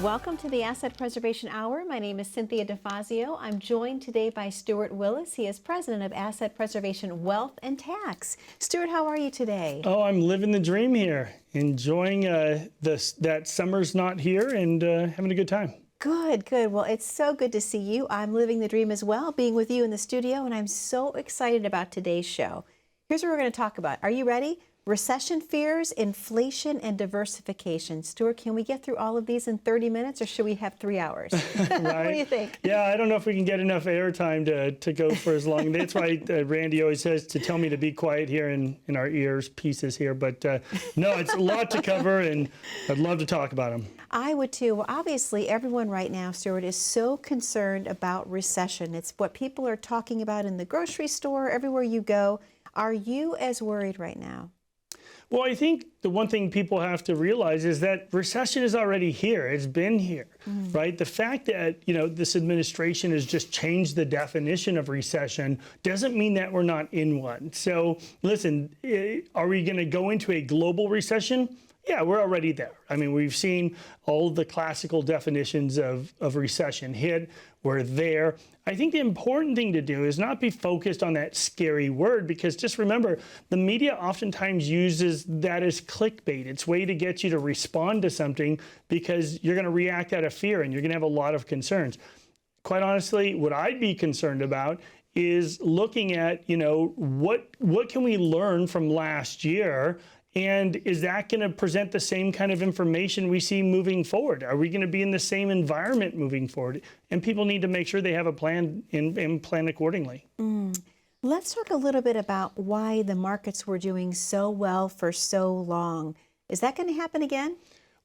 Welcome to the Asset Preservation Hour. My name is Cynthia DeFazio. I'm joined today by Stuart Willis. He is president of Asset Preservation Wealth and Tax. Stuart, how are you today? Oh, I'm living the dream here, enjoying that summer's not here and having a good time. Good, good. Well, it's so good to see you. I'm living the dream as well, being with you in the studio, and I'm so excited about today's show. Here's what we're going to talk about. Are you ready? Recession fears, inflation, and diversification. Stuart, can we get through all of these in 30 minutes, or should we have 3 hours? Right. What do you think? Yeah, I don't know if we can get enough airtime to go for as long. That's why Randy always says to tell me to be quiet here in our ears pieces here. But no, it's a lot to cover, and I'd love to talk about them. I would too. Well, obviously, everyone right now, Stuart, is so concerned about recession. It's what people are talking about in the grocery store, everywhere you go. Are you as worried right now? Well, I think the one thing people have to realize is that recession is already here. It's been here, right? The fact that, this administration has just changed the definition of recession doesn't mean that we're not in one. So listen, are we going to go into a global recession? Yeah, we're already there. I mean, we've seen all the classical definitions of recession hit. We're there. I think the important thing to do is not be focused on that scary word, because just remember, the media oftentimes uses that as clickbait. It's a way to get you to respond to something because you're going to react out of fear and you're going to have a lot of concerns. Quite honestly, what I'd be concerned about is looking at, what can we learn from last year? And is that going to present the same kind of information we see moving forward? Are we going to be in the same environment moving forward? And people need to make sure they have a plan and plan accordingly. Let's talk a little bit about why the markets were doing so well for so long. Is that going to happen again?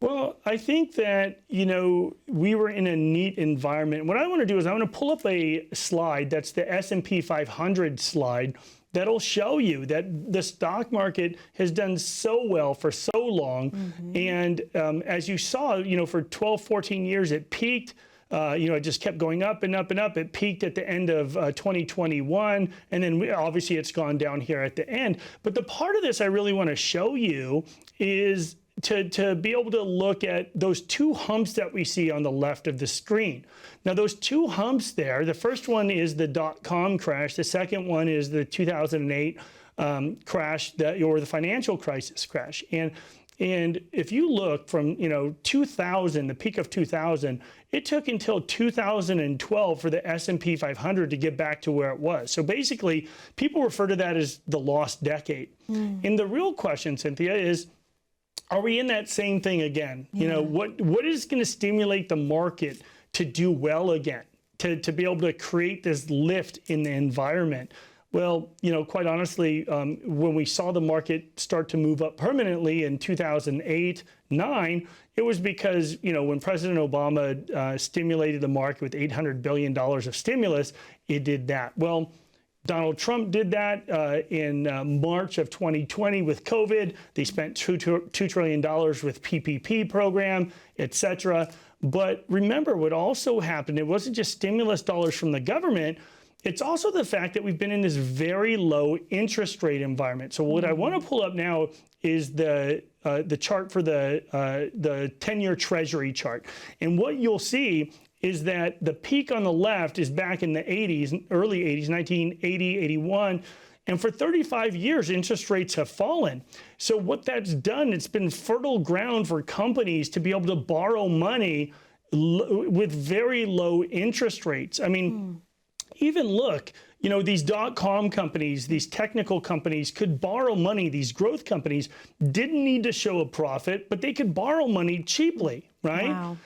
Well, I think that, we were in a neat environment. What I want to do is I want to pull up a slide that's the S&P 500 slide that'll show you that the stock market has done so well for so long. And as you saw, for 12, 14 years, it peaked. It just kept going up and up and up. It peaked at the end of 2021, and then obviously it's gone down here at the end. But the part of this I really want to show you is to be able to look at those two humps that we see on the left of the screen. Now, those two humps there, the first one is the dot-com crash. The second one is the 2008 crash, or the financial crisis crash. And if you look from 2000, the peak of 2000, it took until 2012 for the S&P 500 to get back to where it was. So basically, people refer to that as the lost decade. And the real question, Cynthia, is, are we in that same thing again? What is going to stimulate the market to do well again, to be able to create this lift in the environment? Well, quite honestly, when we saw the market start to move up permanently in 2008-9, it was because, when President Obama stimulated the market with $800 billion of stimulus, it did that. Well, Donald Trump did that in March of 2020 with COVID. They spent $2 trillion with PPP program, et cetera. But remember, what also happened, it wasn't just stimulus dollars from the government. It's also the fact that we've been in this very low interest rate environment. So what I want to pull up now is the chart for the 10-year Treasury chart. And what you'll see is that the peak on the left is back in the 80s, early 80s, 1980, 81. And for 35 years, interest rates have fallen. So what that's done, it's been fertile ground for companies to be able to borrow money with very low interest rates. I mean, even look, these dot-com companies, these technical companies could borrow money. These growth companies didn't need to show a profit, but they could borrow money cheaply, right? Wow.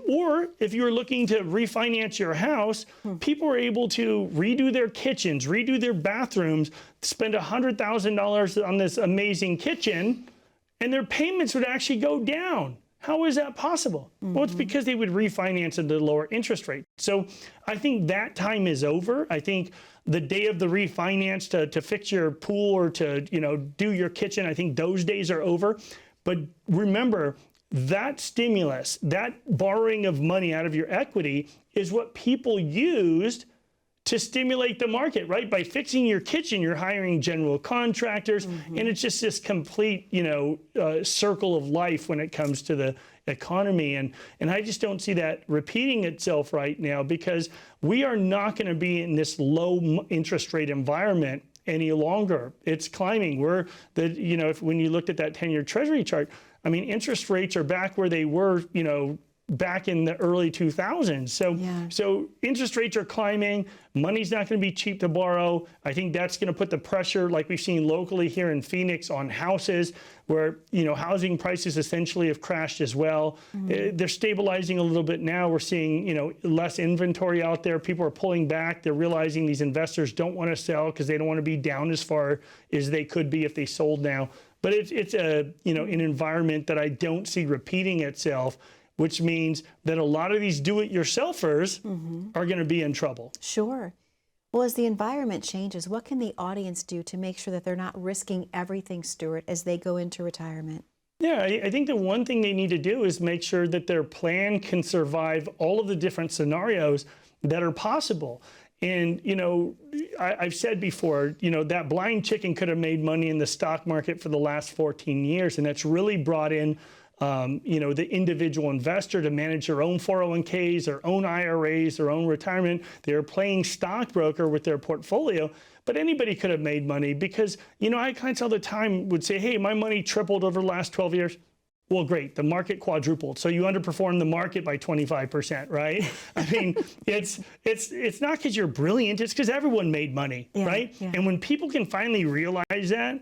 Or if you're looking to refinance your house, people were able to redo their kitchens, redo their bathrooms, spend $100,000 on this amazing kitchen, and their payments would actually go down. How is that possible? Well, it's because they would refinance at a lower interest rate. So I think that time is over. I think the day of the refinance to fix your pool or to do your kitchen, I think those days are over. But remember, that stimulus, that borrowing of money out of your equity is what people used to stimulate the market, right? By fixing your kitchen, you're hiring general contractors, and it's just this complete, circle of life when it comes to the economy. And I just don't see that repeating itself right now, because we are not going to be in this low interest rate environment any longer. It's climbing. When you looked at that 10-year Treasury chart, I mean, interest rates are back where they were, back in the early 2000s. So interest rates are climbing. Money's not going to be cheap to borrow. I think that's going to put the pressure, like we've seen locally here in Phoenix, on houses, where housing prices essentially have crashed as well. They're stabilizing a little bit now. We're seeing less inventory out there. People are pulling back. They're realizing these investors don't want to sell because they don't want to be down as far as they could be if they sold now. But it's an environment that I don't see repeating itself, which means that a lot of these do-it-yourselfers are going to be in trouble. Sure. Well, as the environment changes, what can the audience do to make sure that they're not risking everything, Stuart, as they go into retirement? Yeah, I think the one thing they need to do is make sure that their plan can survive all of the different scenarios that are possible. And, I've said before, that blind chicken could have made money in the stock market for the last 14 years, and that's really brought in the individual investor to manage their own 401ks, their own IRAs, their own retirement. They're playing stockbroker with their portfolio, but anybody could have made money because, I clients all the time would say, hey, my money tripled over the last 12 years. Well, great, the market quadrupled. So you underperformed the market by 25%, right? I mean, it's not because you're brilliant, it's because everyone made money, right? Yeah. And when people can finally realize that,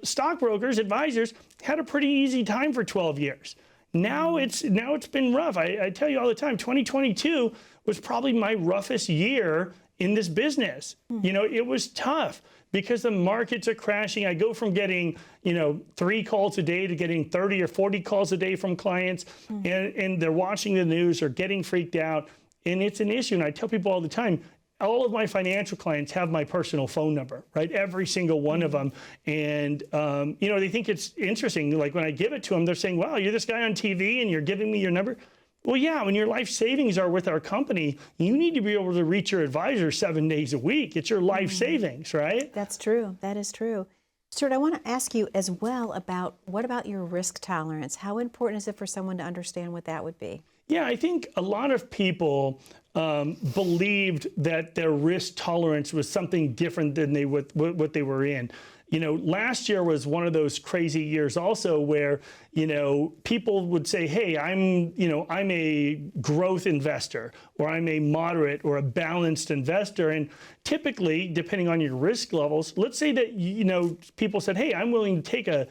stockbrokers, advisors had a pretty easy time for 12 years. Now it's been rough. I tell you all the time, 2022 was probably my roughest year in this business. It was tough because the markets are crashing. I go from getting, 3 calls a day to getting 30 or 40 calls a day from clients, and they're watching the news or getting freaked out. And it's an issue. And I tell people all the time, all of my financial clients have my personal phone number, right? Every single one of them. And, they think it's interesting. Like when I give it to them, they're saying, wow, you're this guy on TV and you're giving me your number. Well, yeah, when your life savings are with our company, you need to be able to reach your advisor 7 days a week. It's your life savings, right? That's true. That is true. Stuart, I want to ask you as well about, what about your risk tolerance? How important is it for someone to understand what that would be? Yeah, I think a lot of people believed that their risk tolerance was something different than what they were in. Last year was one of those crazy years also where, people would say, hey, I'm a growth investor, or I'm a moderate or a balanced investor. And typically, depending on your risk levels, let's say that, people said, hey, I'm willing to take a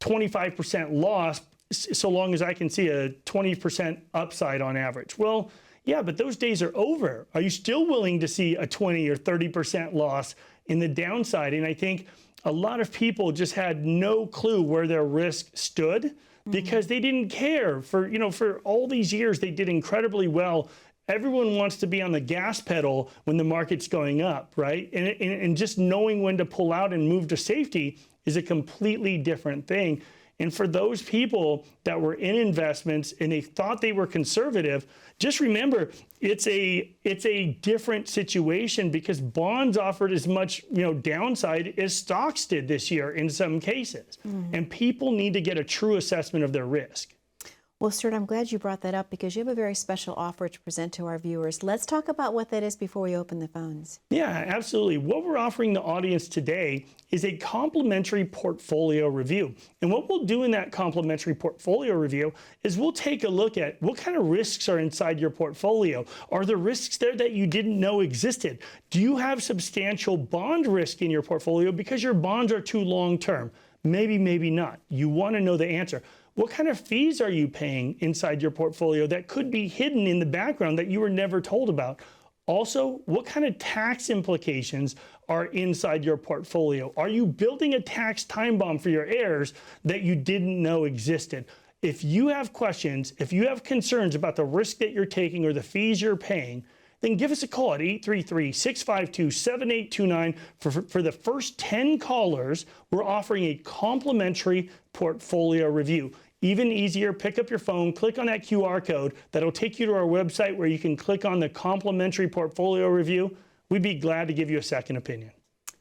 25% loss so long as I can see a 20% upside on average. Well, yeah, but those days are over. Are you still willing to see a 20 or 30% loss in the downside? And I think a lot of people just had no clue where their risk stood because they didn't care. For all these years, they did incredibly well. Everyone wants to be on the gas pedal when the market's going up, right? And just knowing when to pull out and move to safety is a completely different thing. And for those people that were in investments and they thought they were conservative, just remember it's a different situation because bonds offered as much downside as stocks did this year in some cases. And people need to get a true assessment of their risk. Well, Stuart, I'm glad you brought that up because you have a very special offer to present to our viewers. Let's talk about what that is before we open the phones. Yeah, absolutely. What we're offering the audience today is a complimentary portfolio review. And what we'll do in that complimentary portfolio review is we'll take a look at what kind of risks are inside your portfolio. Are there risks there that you didn't know existed? Do you have substantial bond risk in your portfolio because your bonds are too long-term? Maybe, maybe not. You want to know the answer. What kind of fees are you paying inside your portfolio that could be hidden in the background that you were never told about? Also, what kind of tax implications are inside your portfolio? Are you building a tax time bomb for your heirs that you didn't know existed? If you have questions, if you have concerns about the risk that you're taking or the fees you're paying, then give us a call at 833-652-7829. For the first 10 callers, we're offering a complimentary portfolio review. Even easier, pick up your phone, click on that QR code. That'll take you to our website where you can click on the complimentary portfolio review. We'd be glad to give you a second opinion.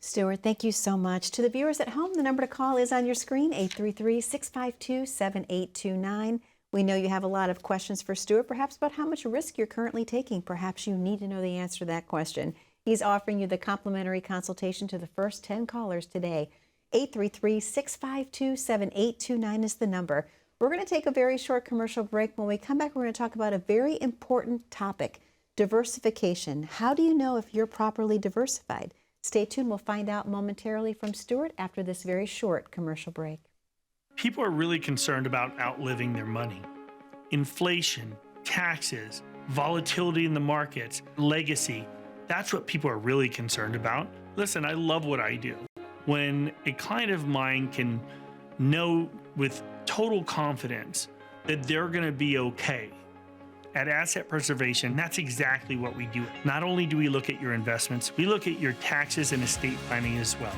Stuart, thank you so much. To the viewers at home, the number to call is on your screen, 833-652-7829. We know you have a lot of questions for Stuart, perhaps about how much risk you're currently taking. Perhaps you need to know the answer to that question. He's offering you the complimentary consultation to the first 10 callers today. 833-652-7829 is the number. We're going to take a very short commercial break. When we come back, we're going to talk about a very important topic, diversification. How do you know if you're properly diversified? Stay tuned. We'll find out momentarily from Stuart after this very short commercial break. People are really concerned about outliving their money. Inflation, taxes, volatility in the markets, legacy. That's what people are really concerned about. Listen, I love what I do. When a client of mine can know with total confidence that they're going to be okay. At Asset Preservation, that's exactly what we do. Not only do we look at your investments, we look at your taxes and estate planning as well.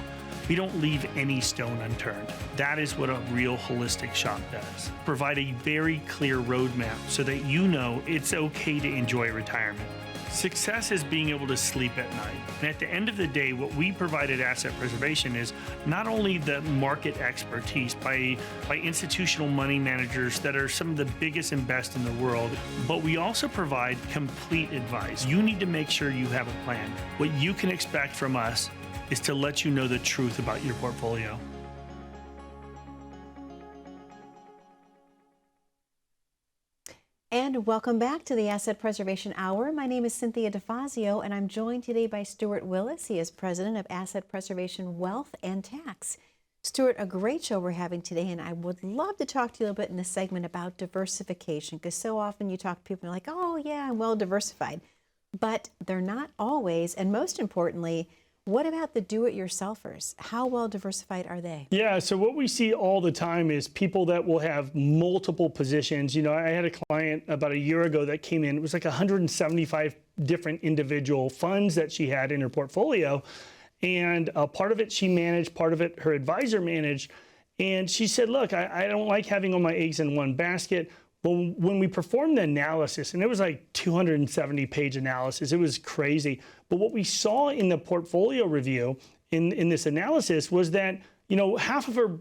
We don't leave any stone unturned. That is what a real holistic shop does. Provide a very clear roadmap so that you know it's okay to enjoy retirement. Success is being able to sleep at night. And at the end of the day, what we provide at Asset Preservation is not only the market expertise by institutional money managers that are some of the biggest and best in the world, but we also provide complete advice. You need to make sure you have a plan. What you can expect from us is to let you know the truth about your portfolio. And welcome back to the Asset Preservation Hour. My name is Cynthia DeFazio, and I'm joined today by Stuart Willis. He is president of Asset Preservation Wealth and Tax. Stuart, a great show we're having today, and I would love to talk to you a little bit in this segment about diversification, because so often you talk to people and they're like, oh yeah, I'm well diversified, but they're not always. And most importantly, what about the do-it-yourselfers? How well diversified are they? Yeah, so what we see all the time is people that will have multiple positions. You know, I had a client about a year ago that came in. It was like 175 different individual funds that she had in her portfolio. And part of it she managed, part of it her advisor managed. And she said, look, I don't like having all my eggs in one basket. Well, when we performed the analysis, and it was like 270-page analysis, it was crazy. But what we saw in the portfolio review in this analysis was that, you know, half of her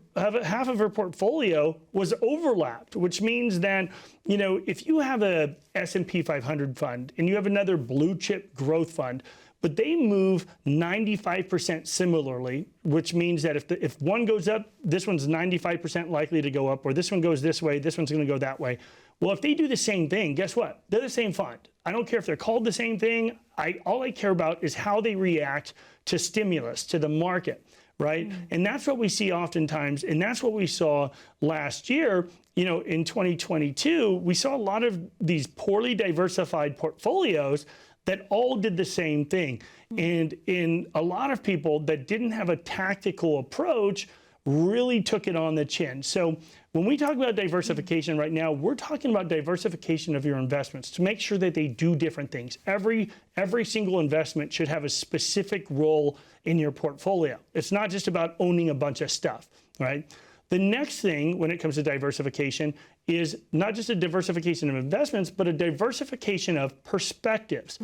portfolio was overlapped, which means that, you know, if you have a S&P 500 fund and you have another blue chip growth fund, but they move 95% similarly, which means that if one goes up, this one's 95% likely to go up, or this one goes this way, this one's going to go that way. Well, if they do the same thing, guess what? They're the same fund. I don't care if they're called the same thing. All I care about is how they react to stimulus, to the market, right? And that's what we see oftentimes, and that's what we saw last year. You know, in 2022, we saw a lot of these poorly diversified portfolios that all did the same thing. And in a lot of people that didn't have a tactical approach really took it on the chin. So when we talk about diversification right now, we're talking about diversification of your investments to make sure that they do different things. Every single investment should have a specific role in your portfolio. It's not just about owning a bunch of stuff, right? The next thing when it comes to diversification is not just a diversification of investments, but a diversification of perspectives.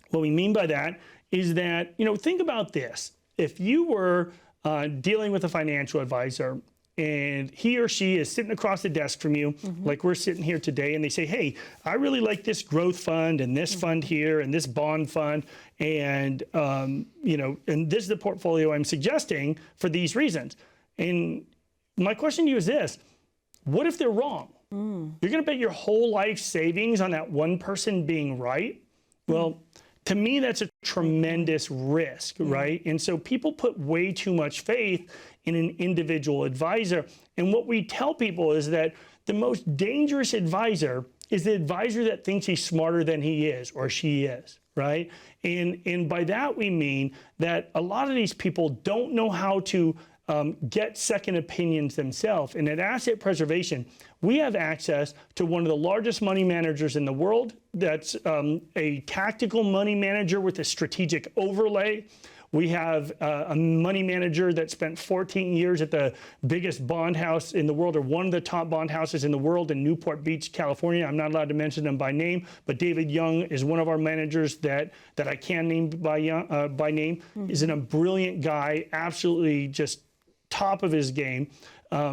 What we mean by that is that, you know, think about this. If you were dealing with a financial advisor and he or she is sitting across the desk from you, like we're sitting here today, and they say, hey, I really like this growth fund and this fund here and this bond fund, and, you know, and this is the portfolio I'm suggesting for these reasons. And my question to you is this: what if they're wrong? You're going to bet your whole life savings on that one person being right? Well, to me, that's a tremendous risk, right? And so people put way too much faith in an individual advisor. And what we tell people is that the most dangerous advisor is the advisor that thinks he's smarter than he is or she is, right? And by that we mean that a lot of these people don't know how to get second opinions themselves. And at Asset Preservation, we have access to one of the largest money managers in the world. That's a tactical money manager with a strategic overlay. We have a money manager that spent 14 years at the biggest bond house in the world, or one of the top bond houses in the world, in Newport Beach, California. I'm not allowed to mention them by name, but David Young is one of our managers that I can name by name. He's a brilliant guy, absolutely just top of his game.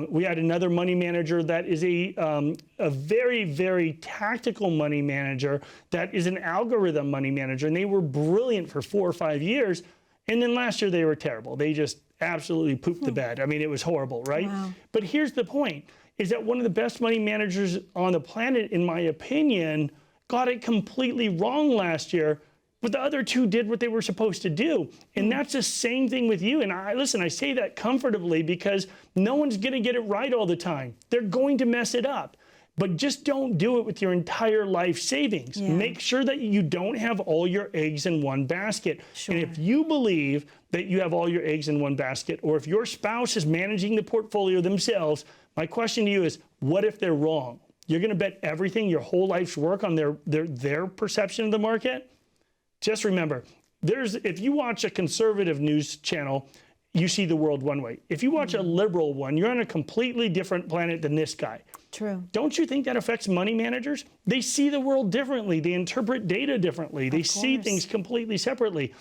We had another money manager that is a very, very tactical money manager that is an algorithm money manager, and they were brilliant for 4 or 5 years. And then last year they were terrible. They just absolutely pooped the bed. I mean, it was horrible, right? Wow. But here's the point, is that one of the best money managers on the planet, in my opinion, got it completely wrong last year, but the other two did what they were supposed to do. And that's the same thing with you. And I say that comfortably because no one's going to get it right all the time. They're going to mess it up. But just don't do it with your entire life savings. Yeah. Make sure that you don't have all your eggs in one basket. Sure. And if you believe that you have all your eggs in one basket, or if your spouse is managing the portfolio themselves, my question to you is, what if they're wrong? You're going to bet everything, your whole life's work, on their perception of the market? Just remember, if you watch a conservative news channel, you see the world one way. If you watch a liberal one, you're on a completely different planet than this guy. True. Don't you think that affects money managers? They see the world differently. They interpret data differently. They see things completely separately.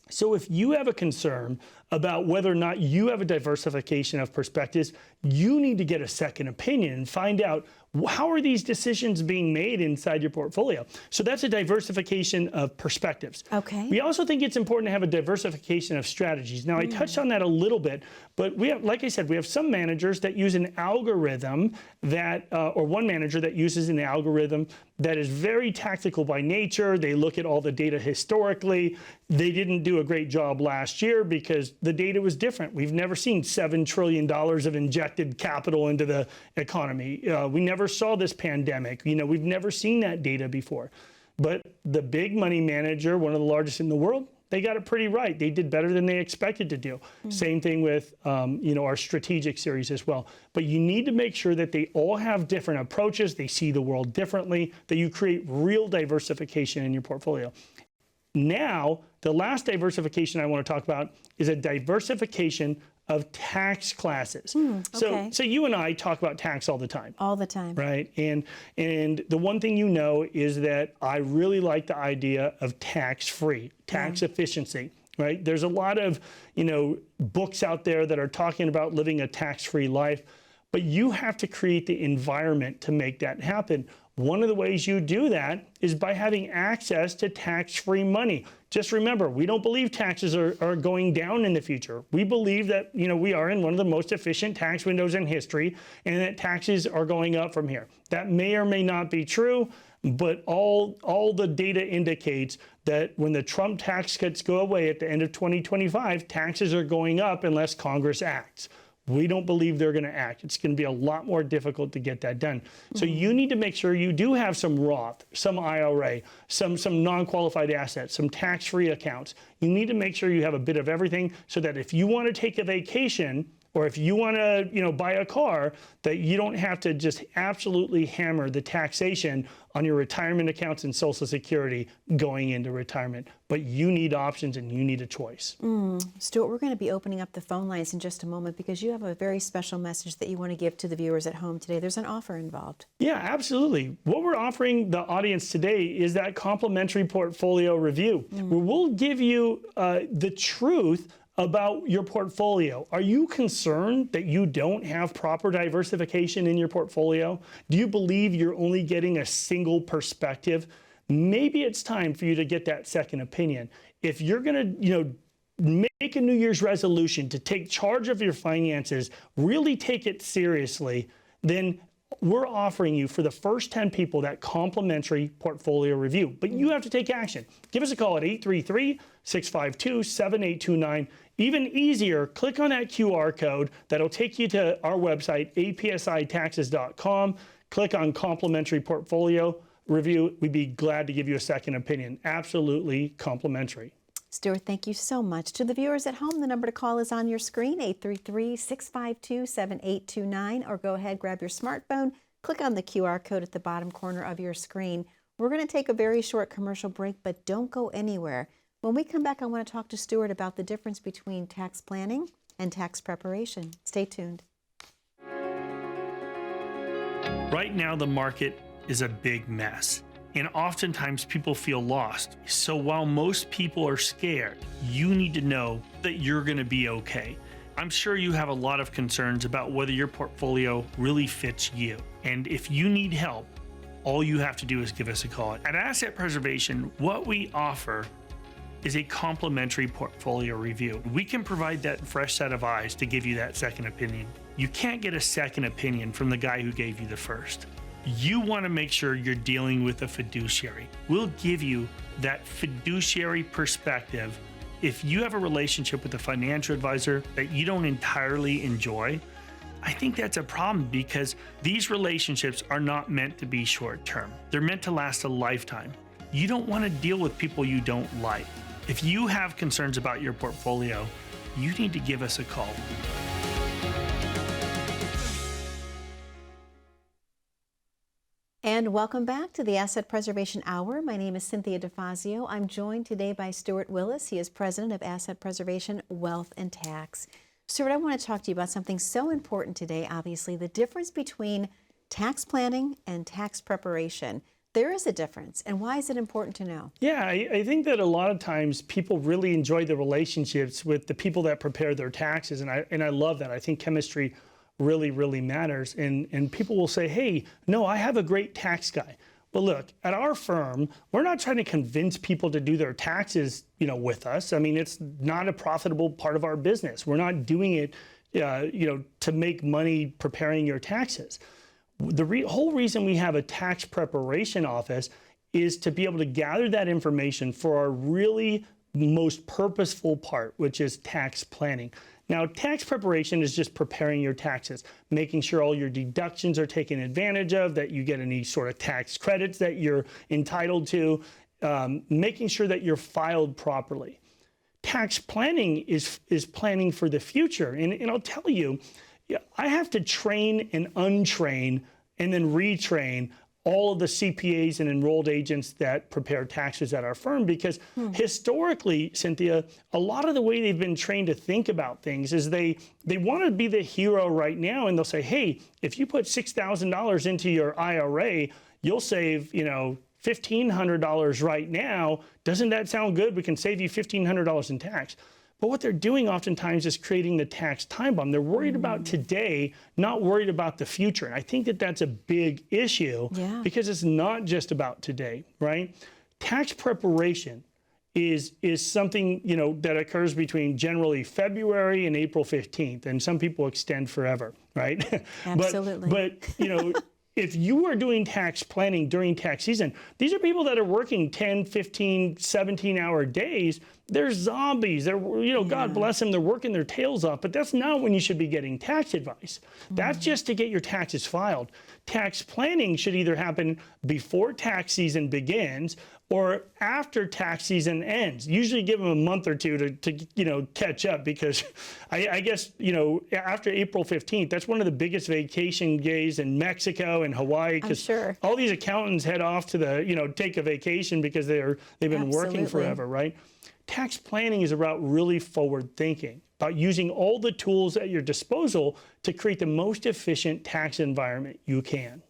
So if you have a concern about whether or not you have a diversification of perspectives, you need to get a second opinion and find out, how are these decisions being made inside your portfolio? So that's a diversification of perspectives. Okay. We also think it's important to have a diversification of strategies. Now, I touched on that a little bit, but we have, like I said, we have some managers that use an algorithm that, or one manager that uses an algorithm that is very tactical by nature. They look at all the data historically. They didn't do a great job last year because the data was different. We've never seen $7 trillion of injected capital into the economy. We never saw this pandemic. We've never seen that data before. But the big money manager, one of the largest in the world, they got it pretty right. They did better than they expected to do. Same thing with our strategic series as well. But you need to make sure that they all have different approaches. They see the world differently, that you create real diversification in your portfolio. Now, the last diversification I want to talk about is a diversification of tax classes. Okay. So you and I talk about tax all the time. All the time. Right. And the one thing you know is that I really like the idea of tax-free, tax efficiency. Right. There's a lot of, books out there that are talking about living a tax-free life, but you have to create the environment to make that happen. One of the ways you do that is by having access to tax-free money. Just remember, we don't believe taxes are going down in the future. We believe that, we are in one of the most efficient tax windows in history, and that taxes are going up from here. That may or may not be true, but all the data indicates that when the Trump tax cuts go away at the end of 2025, taxes are going up unless Congress acts. We don't believe they're going to act. It's going to be a lot more difficult to get that done. So you need to make sure you do have some Roth, some IRA, some non-qualified assets, some tax-free accounts. You need to make sure you have a bit of everything so that if you want to take a vacation, or if you want to, buy a car, that you don't have to just absolutely hammer the taxation on your retirement accounts and Social Security going into retirement. But you need options and you need a choice. Stuart, we're going to be opening up the phone lines in just a moment because you have a very special message that you want to give to the viewers at home today. There's an offer involved. Yeah, absolutely. What we're offering the audience today is that complimentary portfolio review, where we'll give you the truth about your portfolio. Are you concerned that you don't have proper diversification in your portfolio? Do you believe you're only getting a single perspective? Maybe it's time for you to get that second opinion. If you're going to, make a New Year's resolution to take charge of your finances, really take it seriously, then we're offering you, for the first 10 people, that complimentary portfolio review. But you have to take action. Give us a call at 833-652-7829. Even easier, click on that QR code. That'll take you to our website, apsitaxes.com. Click on complimentary portfolio review. We'd be glad to give you a second opinion. Absolutely complimentary. Stuart, thank you so much. To the viewers at home, the number to call is on your screen, 833-652-7829, or go ahead, grab your smartphone, click on the QR code at the bottom corner of your screen. We're going to take a very short commercial break, but don't go anywhere. When we come back, I want to talk to Stuart about the difference between tax planning and tax preparation. Stay tuned. Right now, the market is a big mess, and oftentimes people feel lost. So while most people are scared, you need to know that you're going to be okay. I'm sure you have a lot of concerns about whether your portfolio really fits you. And if you need help, all you have to do is give us a call. At Asset Preservation, what we offer is a complimentary portfolio review. We can provide that fresh set of eyes to give you that second opinion. You can't get a second opinion from the guy who gave you the first. You want to make sure you're dealing with a fiduciary. We'll give you that fiduciary perspective. If you have a relationship with a financial advisor that you don't entirely enjoy, I think that's a problem, because these relationships are not meant to be short term. They're meant to last a lifetime. You don't want to deal with people you don't like. If you have concerns about your portfolio, you need to give us a call. And welcome back to the Asset Preservation Hour. My name is Cynthia DeFazio. I'm joined today by Stuart Willis. He is president of Asset Preservation Wealth and Tax. Stuart, I want to talk to you about something so important today, obviously, the difference between tax planning and tax preparation. There is a difference, and why is it important to know? Yeah, I think that a lot of times people really enjoy the relationships with the people that prepare their taxes, and I love that. I think chemistry really matters, and people will say, hey, no, I have a great tax guy. Well, look, at our firm, we're not trying to convince people to do their taxes, with us. I mean, it's not a profitable part of our business. We're not doing it, to make money preparing your taxes. The whole reason we have a tax preparation office is to be able to gather that information for our really most purposeful part, which is tax planning. Now, tax preparation is just preparing your taxes, making sure all your deductions are taken advantage of, that you get any sort of tax credits that you're entitled to, making sure that you're filed properly. Tax planning is planning for the future. And I'll tell you, I have to train and untrain and then retrain all of the CPAs and enrolled agents that prepare taxes at our firm, because historically, Cynthia, a lot of the way they've been trained to think about things is they want to be the hero right now, and they'll say, hey, if you put $6,000 into your IRA, you'll save, $1,500 right now. Doesn't that sound good? We can save you $1,500 in tax. But what they're doing oftentimes is creating the tax time bomb. They're worried about today, not worried about the future. And I think that that's a big issue, because it's not just about today, right? Tax preparation is something, that occurs between generally February and April 15th. And some people extend forever, right? Absolutely. but if you are doing tax planning during tax season, these are people that are working 10, 15, 17-hour days. They're zombies. They're, God bless them, they're working their tails off, but that's not when you should be getting tax advice. That's just to get your taxes filed. Tax planning should either happen before tax season begins or after tax season ends. Usually give them a month or two to catch up, because I guess, after April 15th, that's one of the biggest vacation days in Mexico and Hawaii, because all these accountants head off to take a vacation because they've been working forever, right? Tax planning is about really forward thinking, about using all the tools at your disposal to create the most efficient tax environment you can.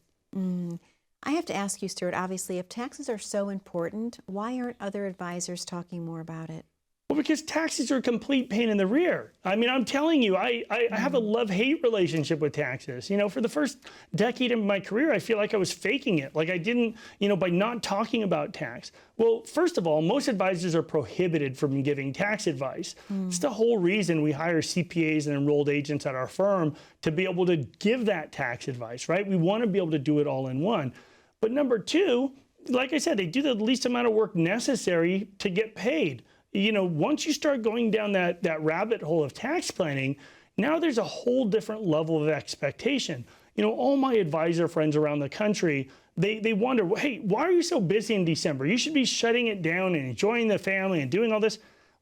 I have to ask you, Stuart, obviously, if taxes are so important, why aren't other advisors talking more about it? Well, because taxes are a complete pain in the rear. I mean, I'm telling you, I have a love-hate relationship with taxes. For the first decade of my career, I feel like I was faking it. Like I didn't, by not talking about tax. Well, first of all, most advisors are prohibited from giving tax advice. It's the whole reason we hire CPAs and enrolled agents at our firm, to be able to give that tax advice, right? We want to be able to do it all in one. But number two, like I said, they do the least amount of work necessary to get paid. Once you start going down that rabbit hole of tax planning, now there's a whole different level of expectation. All my advisor friends around the country, they wonder, hey, why are you so busy in December? You should be shutting it down and enjoying the family and doing all this.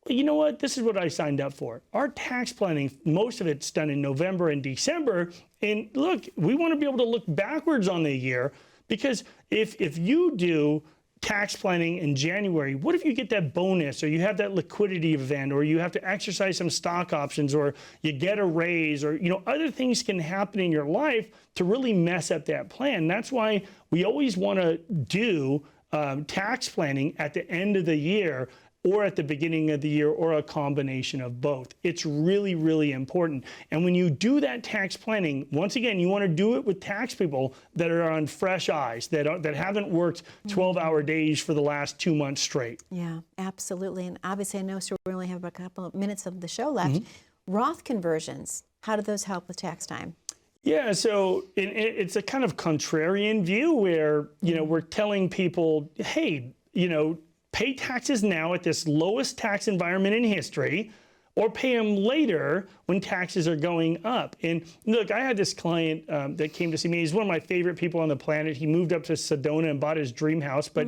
Well, you know what? This is what I signed up for. Our tax planning, most of it's done in November and December. And look, we want to be able to look backwards on the year, because if you do tax planning in January, what if you get that bonus, or you have that liquidity event, or you have to exercise some stock options, or you get a raise, or other things can happen in your life to really mess up that plan. That's why we always want to do tax planning at the end of the year, or at the beginning of the year, or a combination of both. It's really, really important. And when you do that tax planning, once again, you want to do it with tax people that are on fresh eyes, that haven't worked 12-hour days for the last 2 months straight. Yeah, absolutely. And obviously, I know, so we only have a couple of minutes of the show left. Roth conversions, how do those help with tax time? Yeah, so it's a kind of contrarian view where, we're telling people, hey, pay taxes now at this lowest tax environment in history, or pay them later when taxes are going up. And look, I had this client that came to see me. He's one of my favorite people on the planet. He moved up to Sedona and bought his dream house. But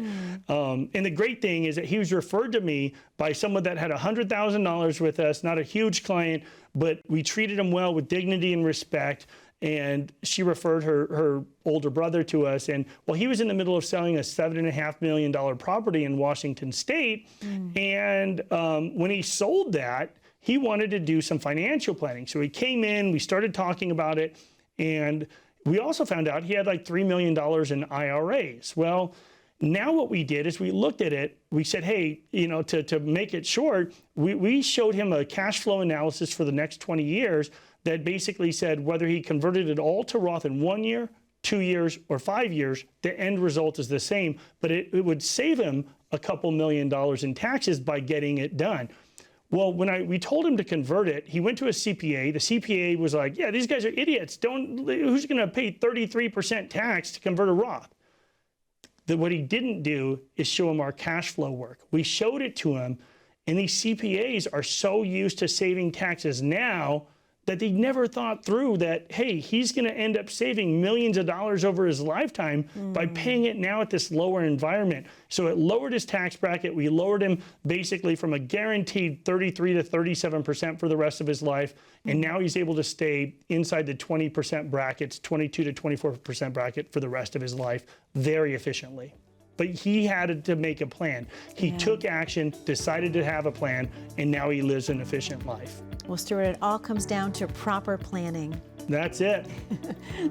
and the great thing is that he was referred to me by someone that had $100,000 with us, not a huge client, but we treated him well with dignity and respect. And she referred her older brother to us. And well, he was in the middle of selling a $7.5 million property in Washington State. And when he sold that, he wanted to do some financial planning. So he came in, we started talking about it. And we also found out he had like $3 million in IRAs. Well, now what we did is we looked at it. We said, hey, to make it short, we showed him a cash flow analysis for the next 20 years that basically said whether he converted it all to Roth in 1 year, 2 years, or 5 years, the end result is the same, but it would save him a couple $1 million in taxes by getting it done. Well, when we told him to convert it, he went to a CPA. The CPA was like, yeah, these guys are idiots. Who's going to pay 33% tax to convert a Roth? What he didn't do is show him our cash flow work. We showed it to him, and these CPAs are so used to saving taxes now that they never thought through that, hey, he's going to end up saving millions of dollars over his lifetime by paying it now at this lower environment. So it lowered his tax bracket. We lowered him basically from a guaranteed 33 to 37% for the rest of his life. And now he's able to stay inside the 20% brackets, 22 to 24% bracket for the rest of his life very efficiently. But he had to make a plan. He took action, decided to have a plan, and now he lives an efficient life. Well, Stuart, it all comes down to proper planning. That's it.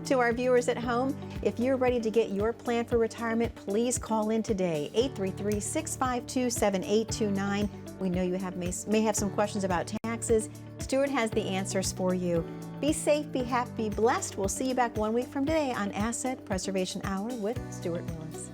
To our viewers at home, if you're ready to get your plan for retirement, please call in today, 833-652-7829. We know you may have some questions about taxes. Stuart has the answers for you. Be safe, be happy, be blessed. We'll see you back 1 week from today on Asset Preservation Hour with Stuart Willis.